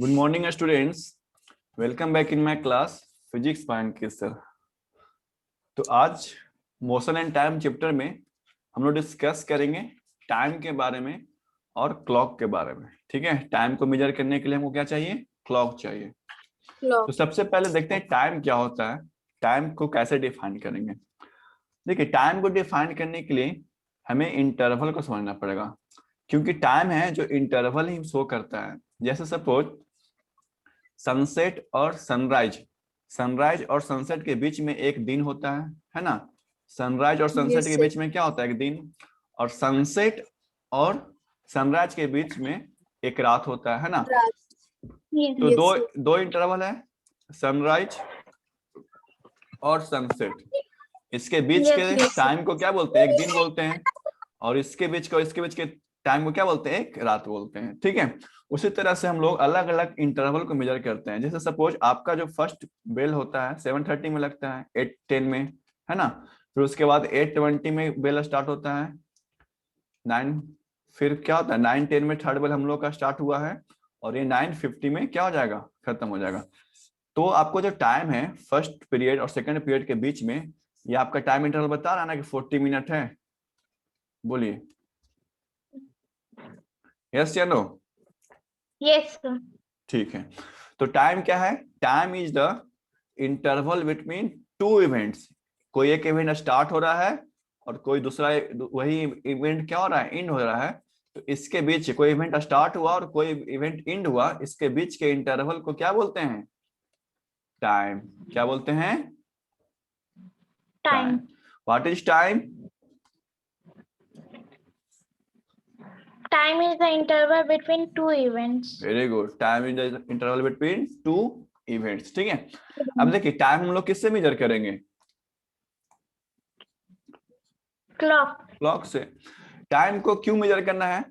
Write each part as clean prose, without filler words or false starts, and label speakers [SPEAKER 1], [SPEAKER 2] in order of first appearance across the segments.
[SPEAKER 1] Good morning students, welcome back in my class physics bye के sir. तो आज motion and time chapter में हम लोग डिस्कस करेंगे टाइम के बारे में और क्लॉक के बारे में। ठीक है, टाइम को मेजर करने के लिए हमको क्या चाहिए? क्लॉक चाहिए। तो सबसे पहले देखते हैं टाइम क्या होता है, टाइम को कैसे डिफाइन करेंगे। देखिए, टाइम को डिफाइन करने के लिए हमें इंटरवल को समझना पड़ेगा, क्योंकि टाइम है जो इंटरवल ही शो करता है। जैसे सपोज सनसेट और सनराइज, सनराइज और सनसेट के बीच में एक दिन होता है ना। सनराइज और सनसेट के बीच में क्या होता है? एक दिन। और सनसेट और सनराइज के बीच में एक रात होता है ना। तो दो इंटरवल है, सनराइज और सनसेट। इसके बीच के टाइम को क्या बोलते हैं? एक दिन बोलते हैं। और इसके बीच के टाइम को क्या बोलते हैं? एक रात बोलते हैं। ठीक है, उसी तरह से हम लोग अलग अलग इंटरवल को मेजर करते हैं। जैसे सपोज आपका जो फर्स्ट बेल होता है 7:30 में लगता है, 8:10 में, है ना। फिर उसके बाद 8:20 में बेल स्टार्ट होता है, 9। फिर क्या होता है? 9:10 में थर्ड बेल हम लोग का स्टार्ट हुआ है, और ये 9:50 में क्या हो जाएगा? खत्म हो जाएगा। तो आपको जो टाइम है फर्स्ट पीरियड और सेकंड पीरियड के बीच में, ये आपका टाइम इंटरवल बता रहा है ना कि 40 मिनट है। बोलिए यस या नो?
[SPEAKER 2] यस।
[SPEAKER 1] ठीक है, तो टाइम क्या है? Time is the interval between two events. कोई एक इवेंट स्टार्ट हो रहा है और कोई दूसरा वही इवेंट क्या हो रहा है? एंड हो रहा है। तो इसके बीच कोई इवेंट स्टार्ट हुआ और कोई इवेंट एंड हुआ, इसके बीच के इंटरवल को क्या बोलते हैं? टाइम। क्या बोलते हैं? Time. What is time?
[SPEAKER 2] Time is the interval between two events.
[SPEAKER 1] Very good, time is the interval between two events. ठीक है, अब देखिए टाइम हम लोग किससे मेजर करेंगे? क्लॉक से। टाइम को क्यों मेजर करना है?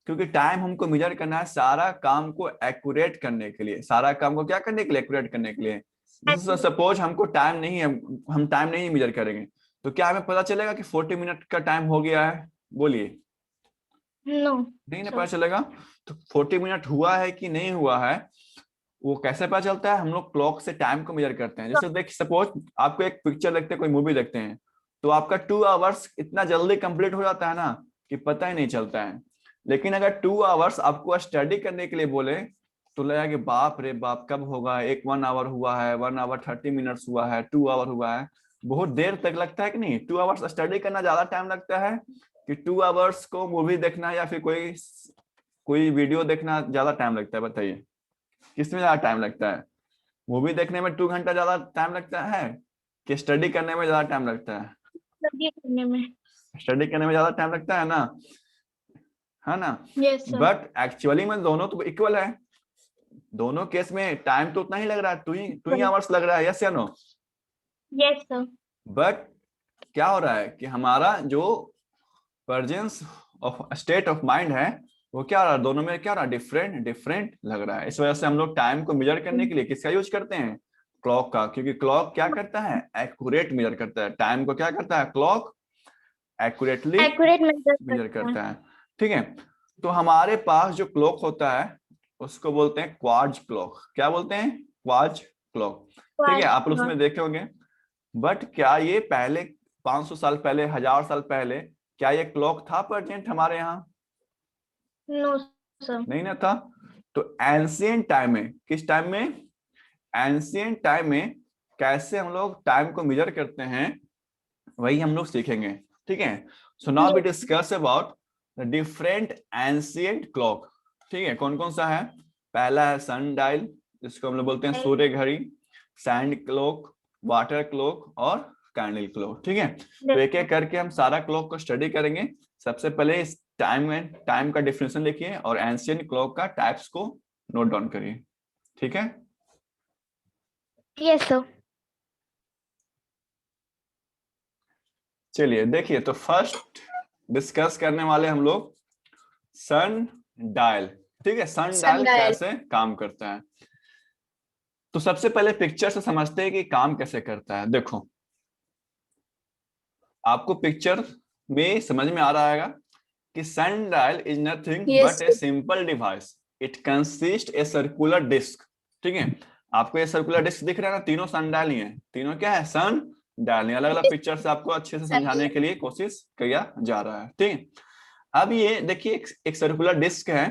[SPEAKER 1] क्योंकि टाइम हमको मेजर करना है सारा काम को एक्यूरेट करने के लिए। सारा काम को क्या करने के लिए? एक्यूरेट करने के लिए। जैसे सपोज हमको टाइम नहीं है, हम टाइम नहीं मेजर करेंगे, तो क्या हमें पता चलेगा कि 40 मिनट का टाइम हो गया है? बोलिए।
[SPEAKER 2] नो,
[SPEAKER 1] नहीं ना पता चलेगा। तो 40 मिनट हुआ है कि नहीं हुआ है, वो कैसे पता चलता है? हम लोग क्लॉक से टाइम को मेजर करते हैं। जैसे देख, सपोज आपको एक पिक्चर देखते हैं, कोई मूवी देखते हैं, तो आपका 2 आवर्स इतना जल्दी कंप्लीट हो जाता है ना कि पता ही नहीं चलता है। लेकिन अगर 2 आवर्स आपको स्टडी करने के लिए बोले, तो लगेगा कि बाप रे बाप, कब होगा? 1 आवर हुआ है, 1 आवर 30 मिनट्स हुआ है, 2 आवर हुआ है। बहुत देर तक लगता है कि नहीं? 2 आवर्स स्टडी करना ज्यादा टाइम लगता है कि 2 आवर्स को मूवी देखना या फिर कोई कोई वीडियो देखना ज्यादा टाइम लगता है? बताइए, किसमें ज्यादा टाइम लगता है? मूवी देखने में 2 घंटा ज्यादा टाइम लगता है कि स्टडी करने में ज्यादा टाइम लगता है?
[SPEAKER 2] स्टडी करने में।
[SPEAKER 1] स्टडी करने में ज्यादा टाइम लगता है ना, है ना।
[SPEAKER 2] Yes sir.
[SPEAKER 1] बट एक्चुअली में दोनों तो इक्वल है। दोनों केस में टाइम तो उतना ही लग रहा है, 2 ही आवर्स लग रहा है। यस या नो?
[SPEAKER 2] Yes sir.
[SPEAKER 1] बट क्या हो रहा है कि हमारा जो presence of state of mind है, वो क्या हो रहा है? दोनों में क्या हो रहा है? डिफरेंट डिफरेंट लग रहा है। इस वजह से हम लोग टाइम को मेजर करने के लिए किसका यूज करते हैं? क्लॉक का। क्योंकि क्लॉक क्या करता है? एक्यूरेट मेजर करता है। टाइम को क्या करता है? क्लॉक एक्यूरेटली
[SPEAKER 2] एक्यूरेट
[SPEAKER 1] मेजर करता है। ठीक है, तो हमारे पास जो क्लॉक होता है उसको बोलते हैं क्वार्ट्ज क्लॉक। क्या बोलते हैं? Quartz clock. ठीक है, आप लोग उसमें देखे होंगे। बट क्या ये पहले 500 साल पहले, 1000 साल पहले, क्या ये क्लॉक था प्रेजेंट हमारे यहाँ?
[SPEAKER 2] No sir.
[SPEAKER 1] नहीं ना था। तो एंशिएंट टाइम में, किस टाइम में? एंशिएंट टाइम में कैसे हम लोग टाइम को मेजर करते हैं, वही हम लोग सीखेंगे। ठीक है, so now we discuss about the different ancient clock. ठीक है, कौन कौन सा है? पहला है सन डायल, जिसको हम लोग बोलते हैं सूर्य घड़ी, सैंड क्लॉक, वाटर क्लॉक और कैंडल क्लॉक। ठीक है, तो एक एक करके हम सारा क्लॉक को स्टडी करेंगे। सबसे पहले इस टाइम का डिफिनेशन लिखिए और एंशिएंट क्लॉक का टाइप्स को नोट डाउन करिए। ठीक है,
[SPEAKER 2] यस सर।
[SPEAKER 1] चलिए देखिए, तो फर्स्ट डिस्कस करने वाले हम लोग सन डायल। ठीक है, सन डायल कैसे काम करता है। तो सबसे पहले पिक्चर से समझते हैं कि काम कैसे करता है। देखो, आपको पिक्चर में समझ में आ रहा है कि sundial is nothing but a simple device. It consist a circular disc. ठीक है, आपको ये सर्कुलर डिस्क दिख रहा है ना, तीनों सन डायल ही है, तीनों क्या है, सन डायल। अलग अलग पिक्चर से आपको अच्छे से समझाने के लिए कोशिश किया जा रहा है। ठीक है, अब ये देखिए एक सर्कुलर डिस्क है,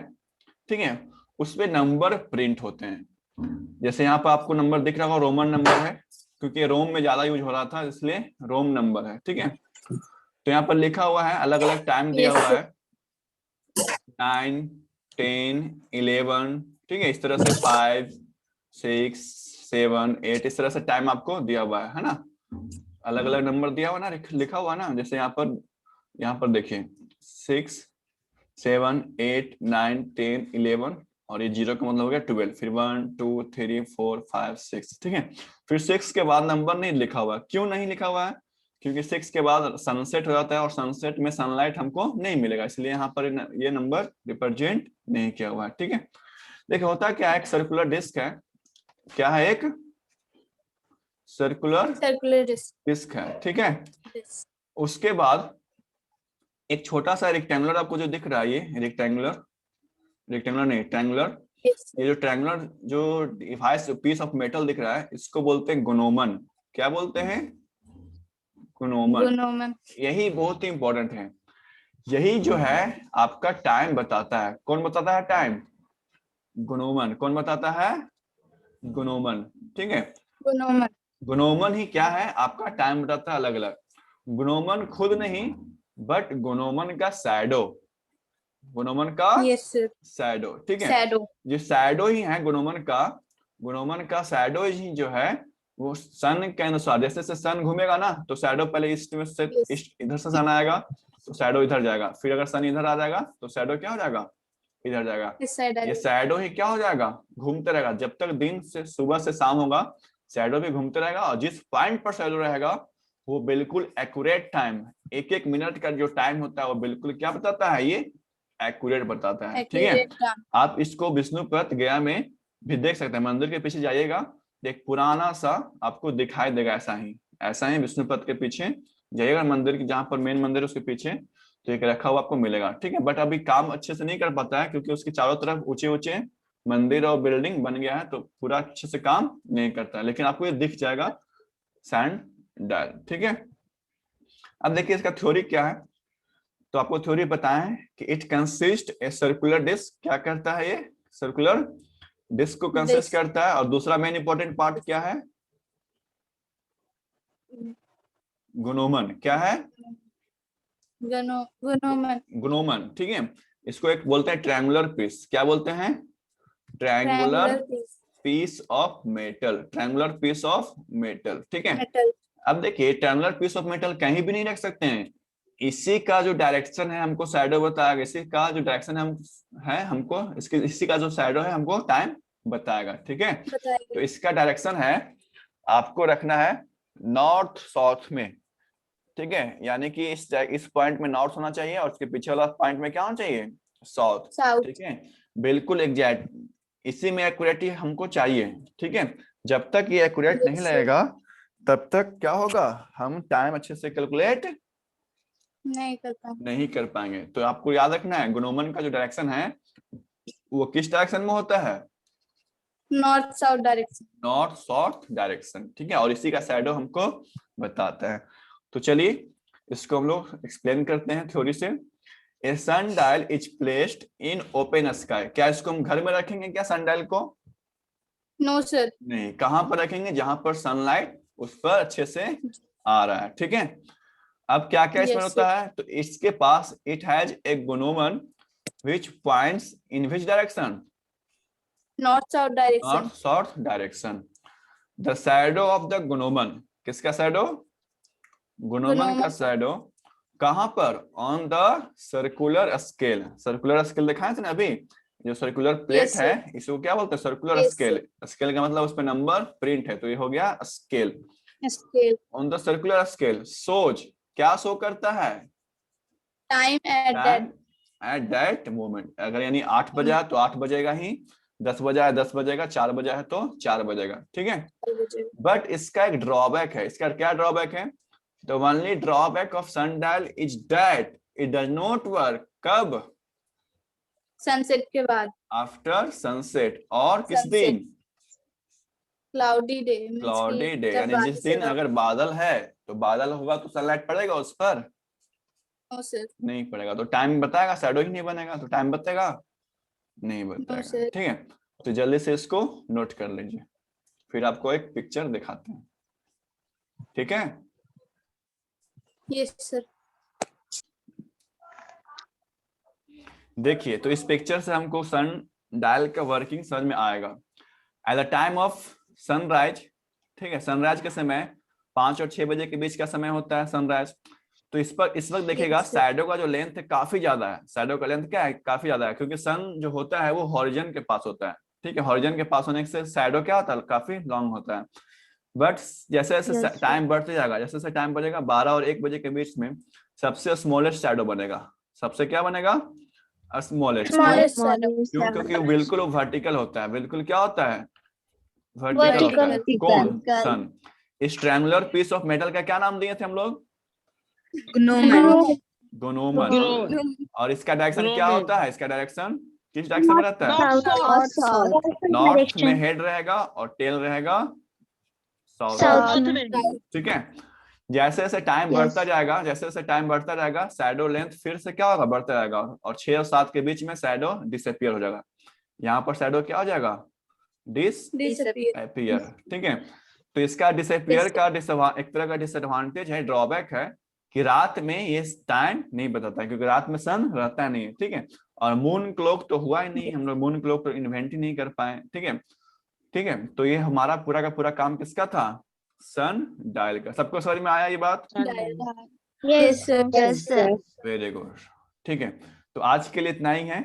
[SPEAKER 1] ठीक है, उसपे नंबर प्रिंट होते हैं। जैसे यहाँ पर आपको नंबर दिख रहा होगा, रोमन नंबर है, क्योंकि रोम में ज्यादा यूज हो रहा था इसलिए रोम नंबर है। ठीक है, तो यहाँ पर लिखा हुआ है, अलग अलग टाइम दिया हुआ है, 9, 10, 11, ठीक है, इस तरह से 5, 6, 7, 8, इस तरह से टाइम आपको दिया हुआ है ना, अलग अलग नंबर दिया हुआ ना, लिखा हुआ ना। जैसे यहाँ पर देखिए 6, 7, 8, 9, 10, 11, और ये 0 का मतलब हो गया 12, फिर 1, 2, 3, 4, 5, 6। ठीक है, फिर 6 के बाद नंबर नहीं लिखा हुआ। क्यों नहीं लिखा हुआ है? क्योंकि 6 के बाद सनसेट हो जाता है और सनसेट में सनलाइट हमको नहीं मिलेगा, इसलिए यहाँ पर ये नंबर रिप्रेजेंट नहीं किया हुआ है। ठीक है, देखिए होता क्या है, एक सर्कुलर डिस्क है, क्या है, एक सर्कुलर डिस्क है। ठीक है, उसके बाद एक छोटा सा रेक्टेंगुलर आपको जो दिख रहा है, ये रेक्टेंगुलर नहीं, ट्रायंगुलर, ये जो ट्रायंगुलर जो डिवाइस पीस ऑफ मेटल दिख रहा है, इसको बोलते हैं गोनोमन। क्या बोलते हैं? गोनोमन। यही बहुत ही इंपॉर्टेंट है, यही जो है आपका टाइम बताता है। कौन बताता है टाइम? गोनोमन। कौन बताता है? गोनोमन। ठीक है, गोनोमन ही क्या है, आपका टाइम बताता है अलग अलग। गोनोमन खुद नहीं, बट गोनोमन का शैडो, गोनोमन का शैडो। ठीक है, जो शैडो ही है गोनोमन का शैडो ही जो है, वो सन के अनुसार, जैसे से सन घूमेगा ना, तो शैडो पहले ईस्ट में से, इधर से सन आएगा तो शैडो इधर जाएगा, फिर अगर सन इधर आ जाएगा तो शैडो क्या हो जाएगा, इधर जाएगा। ये शैडो ही क्या हो जाएगा, घूमते रहेगा, जब तक दिन से सुबह से शाम होगा शैडो भी घूमते रहेगा, और जिस पॉइंट पर शैडो रहेगा वो बिल्कुल एक्यूरेट टाइम, एक एक मिनट का जो टाइम होता है वो बिल्कुल क्या बताता है, ये एक्यूरेट बताता है। ठीक है, आप इसको विष्णुपद गया में भी देख सकते हैं, मंदिर के पीछे जाइएगा, एक पुराना सा आपको दिखाई देगा, ऐसा ही विष्णुपद के पीछे जाइएगा, मंदिर की जहाँ पर मेन मंदिर है उसके पीछे, तो एक रखा हुआ आपको मिलेगा। ठीक है, बट अभी काम अच्छे से नहीं कर पाता है, क्योंकि उसके चारों तरफ ऊंचे ऊंचे मंदिर और बिल्डिंग बन गया है, तो पूरा अच्छे से काम नहीं करता है, लेकिन आपको ये दिख जाएगा सैंड डायल। ठीक है, अब देखिए इसका थ्योरी क्या है। तो आपको थ्योरी बताएं कि it consist a circular disc, क्या करता है ये, सर्कुलर डिस्क को कंसिस्ट करता है। और दूसरा मेन इंपॉर्टेंट पार्ट क्या है, गोनोमन। क्या है? गोनोमन। ठीक है, इसको एक बोलते हैं ट्रायंगुलर पीस। क्या बोलते हैं? Triangular piece of metal, triangular piece of metal. ठीक है, अब देखिए ट्रायंगुलर पीस ऑफ मेटल कहीं भी नहीं रख सकते हैं, इसी का जो डायरेक्शन है हमको शैडो बताएगा, इसी का जो डायरेक्शन है हमको इसी का जो शैडो है हमको टाइम बताएगा। ठीक है, तो इसका डायरेक्शन है आपको रखना है नॉर्थ साउथ में। ठीक है, यानी कि इस पॉइंट में नॉर्थ होना चाहिए और उसके पीछे वाला पॉइंट में क्या होना चाहिए, साउथ। ठीक है, बिल्कुल एग्जैक्ट, इसी में एक्यूरेटी हमको चाहिए। ठीक है, जब तक ये एक्यूरेट नहीं लगेगा तब तक क्या होगा, हम टाइम अच्छे से कैलकुलेट नहीं कर पाएंगे। तो आपको याद रखना है, गोनोमन का जो डायरेक्शन है वो किस डायरेक्शन में होता है, नॉर्थ साउथ डायरेक्शन। ठीक है, और इसी का शैडो हमको बताता है। तो चलिए इसको हम लोग एक्सप्लेन करते हैं थ्योरी से। A sundial is placed in open sky. क्या इसको हम घर में रखेंगे क्या सन डायल को? नो सर, नहीं। कहां पर रखेंगे? जहां पर सनलाइट उस पर अच्छे से आ रहा है। ठीक है, अब क्या क्या इसमें होता है, तो इसके पास it has a gnomon which points in which direction, north south direction. The shadow of the gnomon, किसका शैडो? गोनोमन का शैडो कहां पर? On the circular scale. Circular scale दिखाए थे ना अभी, जो सर्कुलर प्लेट है इसको क्या बोलते हैं, सर्कुलर स्केल। स्केल का मतलब उस पर नंबर प्रिंट है, तो ये हो गया scale. On the circular scale shows, क्या शो करता है, टाइम एट दैट मोमेंट। अगर यानी 8 बजा तो 8 बजेगा ही, 10 बजा है 10 बजेगा, 4 बजा है तो 4 बजेगा। ठीक है, बट इसका एक ड्रॉबैक है। इसका क्या ड्रॉबैक है? The only drawback of sundial is that it does not work कब,
[SPEAKER 3] सनसेट के बाद।
[SPEAKER 1] After sunset. और किस दिन?
[SPEAKER 3] Cloudy day.
[SPEAKER 1] क्लाउडी डे, यानी जिस दिन अगर बादल है तो बादल होगा तो सनलाइट पड़ेगा उस पर?
[SPEAKER 3] No sir.
[SPEAKER 1] नहीं पड़ेगा। तो टाइम बताएगा, शैडो ही नहीं बनेगा तो टाइम बताएगा? नहीं बताएगा।
[SPEAKER 3] sir.
[SPEAKER 1] ठीक है, तो जल्दी से इसको नोट कर लीजिए, फिर आपको एक पिक्चर दिखाते हैं। ठीक है,
[SPEAKER 3] यस सर।
[SPEAKER 1] देखिए तो इस पिक्चर से हमको सन डायल का वर्किंग समझ में आएगा। At the time of sunrise, ठीक है, सनराइज के समय 5 और 6 बजे के बीच का समय होता है सनराइज। तो इस वक्त देखिएगा शैडो का जो लेंथ है काफी ज्यादा है। शैडो का लेंथ क्या है? काफी ज्यादा है, क्योंकि सन जो होता है वो हॉरिजन के पास होता है। ठीक है, हॉरिजन के पास होने से शैडो क्या होता है? काफी लॉन्ग होता है। बट जैसे जैसे टाइम बढ़ते जाएगा, जैसे जैसे टाइम बढ़ेगा 12 और 1 बजे के बीच में सबसे स्मॉलेस्ट शैडो बनेगा। सबसे क्या बनेगा? स्मॉलेस्ट। क्यों? क्योंकि बिल्कुल वो वर्टिकल होता है। बिल्कुल क्या होता है? वर्टिकल होता है। कौन? सन। इस ट्रायंगुलर पीस ऑफ मेटल का क्या नाम दिए थे हम लोग? गोनोमन। और इसका डायरेक्शन क्या होता है? इसका डायरेक्शन किस डायरेक्शन में रहता है? नॉर्थ में हेड रहेगा और टेल रहेगा साउथ में। ठीक है, जैसे जैसे टाइम बढ़ता जाएगा, जैसे जैसे टाइम बढ़ता जाएगा शैडो लेंथ फिर से क्या होगा? बढ़ता जाएगा, और 6 और 7 के बीच में शैडो डिसअपीयर हो जाएगा। यहाँ पर शैडो क्या हो जाएगा? डिसअपीयर। ठीक है, तो इसका डिसअपीयर का एक तरह का डिसएडवांटेज है, ड्रॉबैक है, कि रात में ये टाइम नहीं बताता है, क्योंकि रात में सन रहता नहीं है। ठीक है, और मून क्लॉक तो हुआ ही नहीं, हम लोग मून क्लॉक तो इन्वेंट ही नहीं कर पाए। ठीक है, ठीक है, तो ये हमारा पूरा का पूरा काम किसका था? सन डायल का। सबको समझ में आया ये बात?
[SPEAKER 2] Yes sir.
[SPEAKER 1] Very good. ठीक है, तो आज के लिए इतना ही है,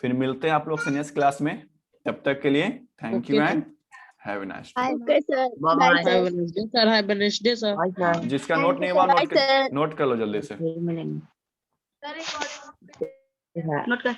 [SPEAKER 1] फिर मिलते हैं आप लोग से नेक्स्ट क्लास में। तब तक के लिए thank you and have a nice day.
[SPEAKER 2] Okay sir, bye sir.
[SPEAKER 4] Have a nice day sir.
[SPEAKER 1] जिसका नोट नहीं हुआ नोट कर लो जल्दी से।
[SPEAKER 4] नोट कर।